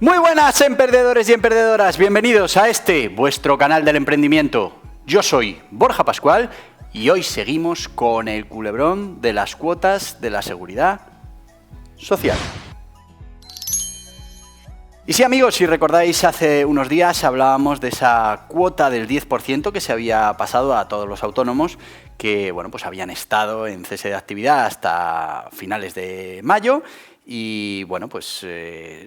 Muy buenas, emprendedores y emprendedoras. Bienvenidos a este, vuestro canal del emprendimiento. Yo soy Borja Pascual y hoy seguimos con el culebrón de las cuotas de la seguridad social. Y sí, amigos, si recordáis, hace unos días hablábamos de esa cuota del 10% que se había pasado a todos los autónomos que, bueno, pues habían estado en cese de actividad hasta finales de mayo. Y bueno, pues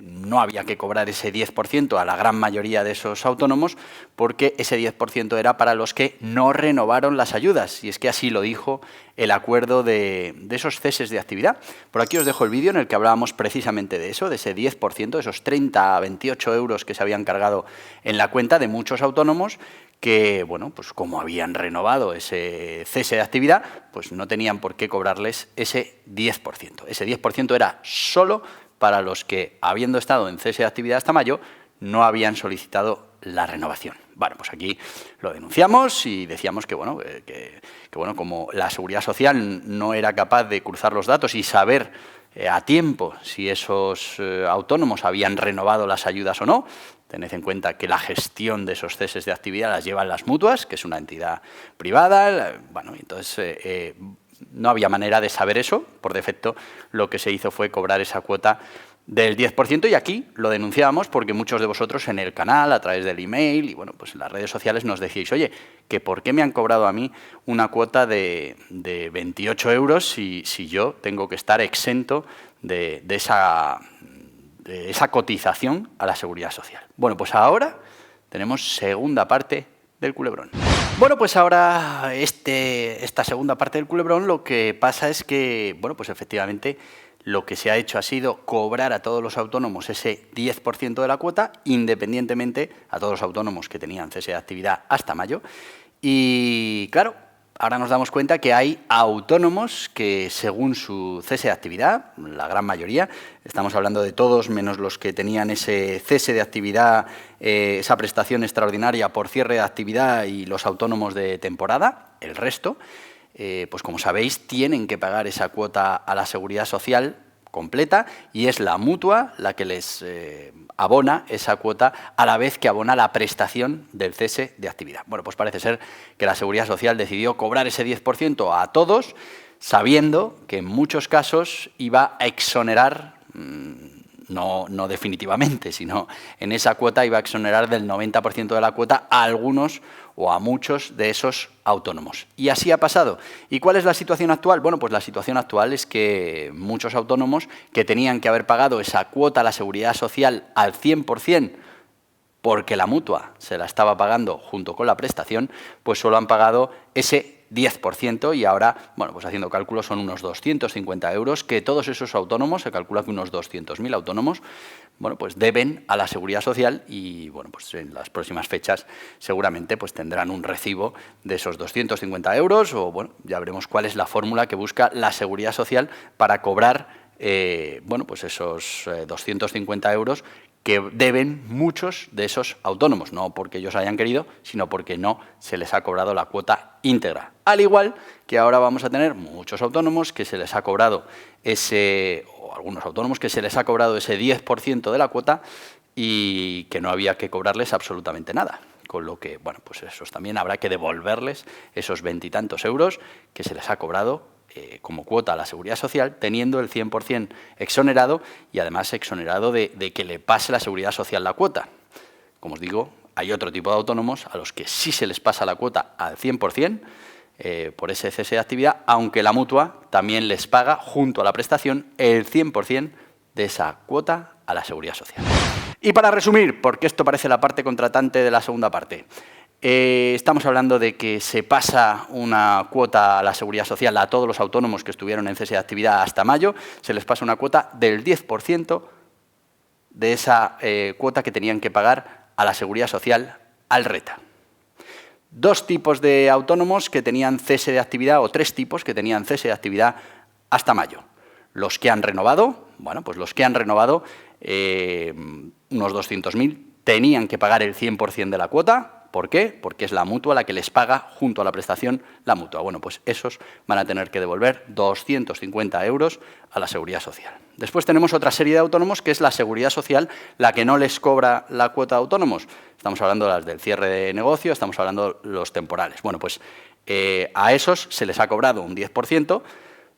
no había que cobrar ese 10% a la gran mayoría de esos autónomos porque ese 10% era para los que no renovaron las ayudas. Y es que así lo dijo el acuerdo de esos ceses de actividad. Por aquí os dejo el vídeo en el que hablábamos precisamente de eso, de ese 10%, de esos 30 a 28 euros que se habían cargado en la cuenta de muchos autónomos que, bueno, pues como habían renovado ese cese de actividad, pues no tenían por qué cobrarles ese 10%. Ese 10% era solo para los que, habiendo estado en cese de actividad hasta mayo, no habían solicitado la renovación. Bueno, pues aquí lo denunciamos y decíamos que, bueno, como la Seguridad Social no era capaz de cruzar los datos y saber a tiempo si esos autónomos habían renovado las ayudas o no. Tened en cuenta que la gestión de esos ceses de actividad las llevan las mutuas, que es una entidad privada. Bueno, entonces no había manera de saber eso. Por defecto, lo que se hizo fue cobrar esa cuota del 10%, y aquí lo denunciábamos porque muchos de vosotros en el canal, a través del email y bueno, pues en las redes sociales nos decíais, oye, que ¿por qué me han cobrado a mí una cuota de 28 euros si yo tengo que estar exento de esa cotización a la Seguridad Social? Bueno, pues ahora tenemos segunda parte del culebrón. Bueno, pues ahora esta segunda parte del culebrón lo que pasa es que, bueno, pues efectivamente lo que se ha hecho ha sido cobrar a todos los autónomos ese 10% de la cuota, independientemente a todos los autónomos que tenían cese de actividad hasta mayo. Y claro, ahora nos damos cuenta que hay autónomos que, según su cese de actividad, la gran mayoría, estamos hablando de todos menos los que tenían ese cese de actividad, esa prestación extraordinaria por cierre de actividad y los autónomos de temporada, el resto, pues como sabéis, tienen que pagar esa cuota a la Seguridad Social completa y es la mutua la que les abona esa cuota a la vez que abona la prestación del cese de actividad. Bueno, pues parece ser que la Seguridad Social decidió cobrar ese 10% a todos, sabiendo que en muchos casos iba a exonerar, no definitivamente, sino en esa cuota iba a exonerar del 90% de la cuota a algunos o a muchos de esos autónomos. Y así ha pasado. ¿Y cuál es la situación actual? Bueno, pues la situación actual es que muchos autónomos que tenían que haber pagado esa cuota a la Seguridad Social al 100%, porque la mutua se la estaba pagando junto con la prestación, pues solo han pagado ese 10% y ahora, bueno, pues haciendo cálculos son unos 250 euros que todos esos autónomos, se calcula que unos 200.000 autónomos, bueno, pues deben a la Seguridad Social y, bueno, pues en las próximas fechas seguramente pues tendrán un recibo de esos 250 euros o, bueno, ya veremos cuál es la fórmula que busca la Seguridad Social para cobrar, bueno, pues esos 250 euros que deben muchos de esos autónomos, no porque ellos hayan querido, sino porque no se les ha cobrado la cuota íntegra. Al igual que ahora vamos a tener muchos autónomos que se les ha cobrado o algunos autónomos que se les ha cobrado ese 10% de la cuota y que no había que cobrarles absolutamente nada. Con lo que, bueno, pues esos también habrá que devolverles esos 20 y tantos euros que se les ha cobrado como cuota a la Seguridad Social, teniendo el 100% exonerado y además exonerado de que le pase la Seguridad Social la cuota. Como os digo, hay otro tipo de autónomos a los que sí se les pasa la cuota al 100% por ese cese de actividad, aunque la mutua también les paga junto a la prestación el 100% de esa cuota a la Seguridad Social. Y para resumir, porque esto parece la parte contratante de la segunda parte, estamos hablando de que se pasa una cuota a la Seguridad Social a todos los autónomos que estuvieron en cese de actividad hasta mayo, se les pasa una cuota del 10% de esa cuota que tenían que pagar a la Seguridad Social al RETA. Dos tipos de autónomos que tenían cese de actividad, o tres tipos que tenían cese de actividad hasta mayo. Los que han renovado, bueno, pues los que han renovado, unos 200.000, tenían que pagar el 100% de la cuota, ¿Por qué? Porque es la mutua la que les paga junto a la prestación la mutua. Bueno, pues esos van a tener que devolver 250 euros a la Seguridad Social. Después tenemos otra serie de autónomos que es la Seguridad Social la que no les cobra la cuota de autónomos. Estamos hablando de las del cierre de negocio, estamos hablando de los temporales. Bueno, pues a esos se les ha cobrado un 10%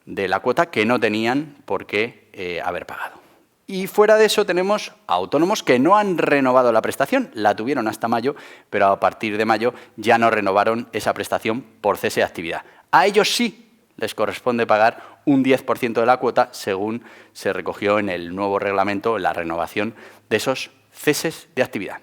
de la cuota que no tenían por qué haber pagado. Y fuera de eso tenemos autónomos que no han renovado la prestación, la tuvieron hasta mayo, pero a partir de mayo ya no renovaron esa prestación por cese de actividad. A ellos sí les corresponde pagar un 10% de la cuota, según se recogió en el nuevo reglamento, en la renovación de esos ceses de actividad.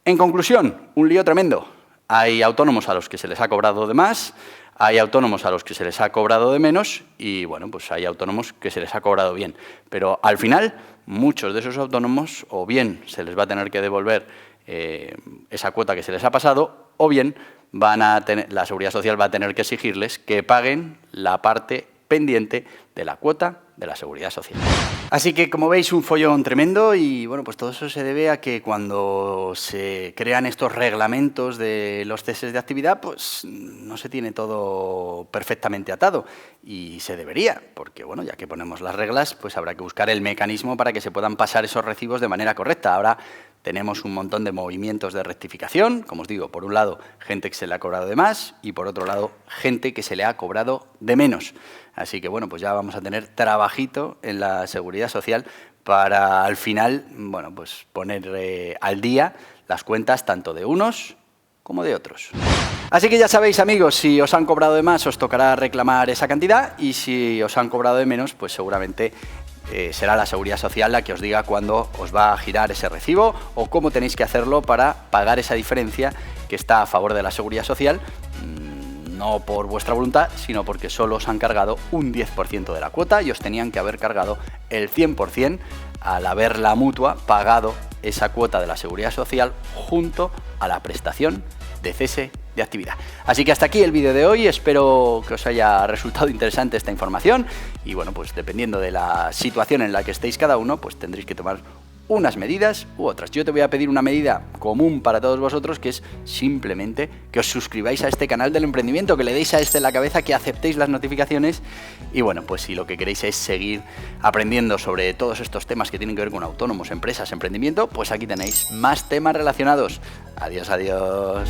En conclusión, un lío tremendo. Hay autónomos a los que se les ha cobrado de más, hay autónomos a los que se les ha cobrado de menos y, bueno, pues hay autónomos que se les ha cobrado bien. Pero al final, muchos de esos autónomos o bien se les va a tener que devolver esa cuota que se les ha pasado o bien la Seguridad Social va a tener que exigirles que paguen la parte pendiente de la cuota de la Seguridad Social. Así que, como veis, un follón tremendo y, bueno, pues todo eso se debe a que cuando se crean estos reglamentos de los ceses de actividad, pues no se tiene todo perfectamente atado y se debería, porque, bueno, ya que ponemos las reglas, pues habrá que buscar el mecanismo para que se puedan pasar esos recibos de manera correcta. Ahora tenemos un montón de movimientos de rectificación, como os digo, por un lado, gente que se le ha cobrado de más y, por otro lado, gente que se le ha cobrado de menos. Así que, bueno, pues ya vamos a tener trabajito en la Seguridad Social para, al final, bueno, pues poner al día las cuentas tanto de unos como de otros. Así que ya sabéis, amigos, si os han cobrado de más, os tocará reclamar esa cantidad y si os han cobrado de menos, pues seguramente será la Seguridad Social la que os diga cuándo os va a girar ese recibo o cómo tenéis que hacerlo para pagar esa diferencia que está a favor de la Seguridad Social, no por vuestra voluntad, sino porque solo os han cargado un 10% de la cuota y os tenían que haber cargado el 100% al haber la mutua pagado esa cuota de la Seguridad Social junto a la prestación de cese de actividad. Así que hasta aquí el vídeo de hoy, espero que os haya resultado interesante esta información y, bueno, pues dependiendo de la situación en la que estéis cada uno, pues tendréis que tomar unas medidas u otras. Yo te voy a pedir una medida común para todos vosotros, que es simplemente que os suscribáis a este canal del emprendimiento, que le deis a este en la cabeza, que aceptéis las notificaciones y, bueno, pues si lo que queréis es seguir aprendiendo sobre todos estos temas que tienen que ver con autónomos, empresas, emprendimiento, pues aquí tenéis más temas relacionados. Adiós, adiós.